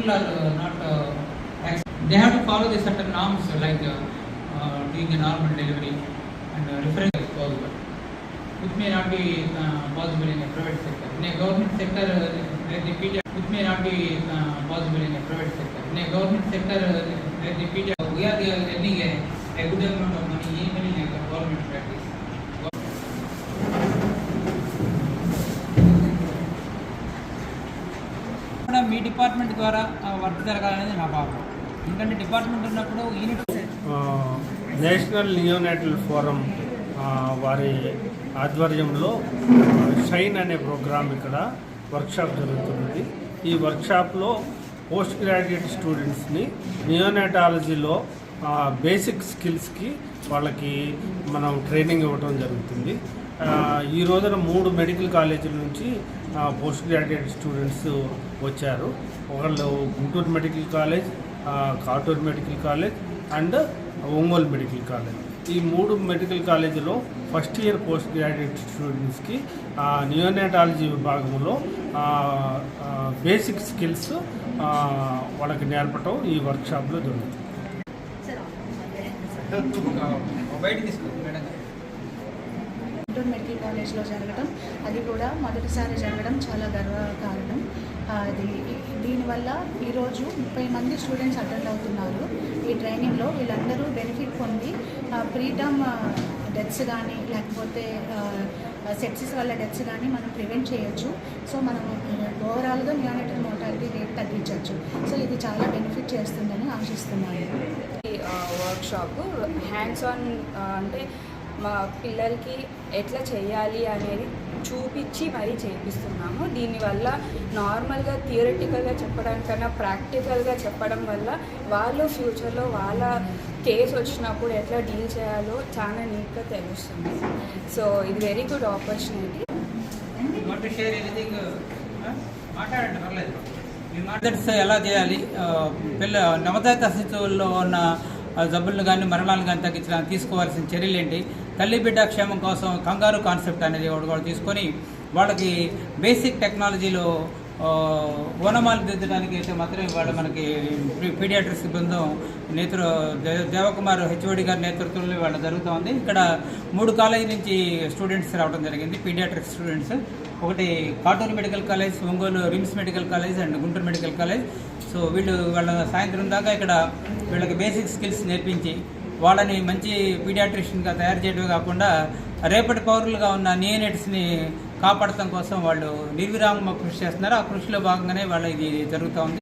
people are not they have to follow the certain norms like doing a normal delivery and reference is possible, which may not be possible in a private sector. In a government sector, the pediatric, which may not be possible in a private sector. In a government sector, the pediatric, we are earning a good amount of money even in a government practice. Me department ద్వారా work జరగాలనేది నా భావన. ఎందుకంటే department ఉన్నప్పుడు unit national neonatal forum వారి ఆధ్వర్యంలో shine అనే programme ఇక్కడ workshop జరుగుతున్నది. ఈ వర్క్షాప్లో పోస్ట్ గ్రాడ్యుయేట్ స్టూడెంట్స్ని నియోనాటాలజీలో బేసిక్ స్కిల్స్కి వాళ్ళకి మనం ట్రైనింగ్ ఇవ్వడం జరుగుతుంది. ఈ రోజున 3 మెడికల్ కాలేజీల నుంచి పోస్ట్ గ్రాడ్యుయేట్ స్టూడెంట్స్ వచ్చారు. ఒకళ్ళు Guntur medical college, Katuru medical college and Ongole medical college. ఈ 3 మెడికల్ కాలేజీలో ఫస్ట్ ఇయర్ పోస్ట్ గ్రాడ్యుయేట్ స్టూడెంట్స్కి నియోనాటాలజీ విభాగంలో బేసిక్ స్కిల్స్ వాళ్ళకి నేర్పటం ఈ వర్క్షాప్లో జరుగుతుంది. గుంటూరు మెడికల్ కాలేజ్లో జరగడం, అది కూడా మొదటిసారి జరగడం చాలా గర్వకారణం. దీనివల్ల ఈరోజు 30 మంది స్టూడెంట్స్ అటెండ్ అవుతున్నారు. ఈ ట్రైనింగ్లో వీళ్ళందరూ బెనిఫిట్ పొంది ప్రీటర్మ్ డెత్స్ కానీ లేకపోతే సెప్సిస్ వల్ల డెత్స్ కానీ మనం ప్రివెంట్ చేయొచ్చు. సో మనం ఓవరాల్గా నియోనాటల్ మోర్టాలిటీ రేట్ తగ్గించవచ్చు. సో ఇది చాలా బెనిఫిట్ చేస్తుందని ఆశిస్తున్నాను. వర్క్షాప్ హ్యాండ్స్ ఆన్ అంటే మా పిల్లలకి ఎట్లా చేయాలి అనేది చూపించి మరీ చేపిస్తున్నాము. దీనివల్ల నార్మల్గా థియరిటికల్గా చెప్పడానికన్నా ప్రాక్టికల్గా చెప్పడం వల్ల వాళ్ళు ఫ్యూచర్లో వాళ్ళ కేసు వచ్చినప్పుడు ఎట్లా డీల్ చేయాలో చాలా నీట్గా తెలుస్తుంది. సో ఇది వెరీ గుడ్ ఆపర్చునిటీ. ఎలా చేయాలి, నవజాత శిశువుల్లో ఉన్న జబ్బులను కానీ మరణాలను కానీ తగ్గించడానికి తీసుకోవాల్సిన చర్యలు ఏంటి, తల్లి బిడ్డ క్షేమం కోసం కంగారు కాన్సెప్ట్ అనేది ఒకటి తీసుకొని వాళ్ళకి బేసిక్ టెక్నాలజీలో ఓనమాలు దిద్దడానికి అయితే మాత్రమే వాళ్ళు మనకి పీడియాట్రిక్స్ బృందం దేవకుమార్ హెచ్ఓడి గారి నేతృత్వంలో వాళ్ళ జరుగుతూ ఉంది. ఇక్కడ 3 కాలేజీ నుంచి స్టూడెంట్స్ రావడం జరిగింది, పీడియాట్రిక్స్ స్టూడెంట్స్. ఒకటి Katuru medical college, Ongole RIMS medical college and Guntur medical college. So వాళ్ళ సాయంత్రం దాకా ఇక్కడ వీళ్ళకి బేసిక్ స్కిల్స్ నేర్పించి వాళ్ళని మంచి పీడియాట్రిషియన్గా తయారు చేయడమే కాకుండా రేపటి పౌరులుగా ఉన్న నియోనేట్స్ని కాపాడటం కోసం వాళ్ళు నిర్విరామ కృషి చేస్తున్నారు. ఆ కృషిలో భాగంగానే వాళ్ళ ఇది జరుగుతూ ఉంది.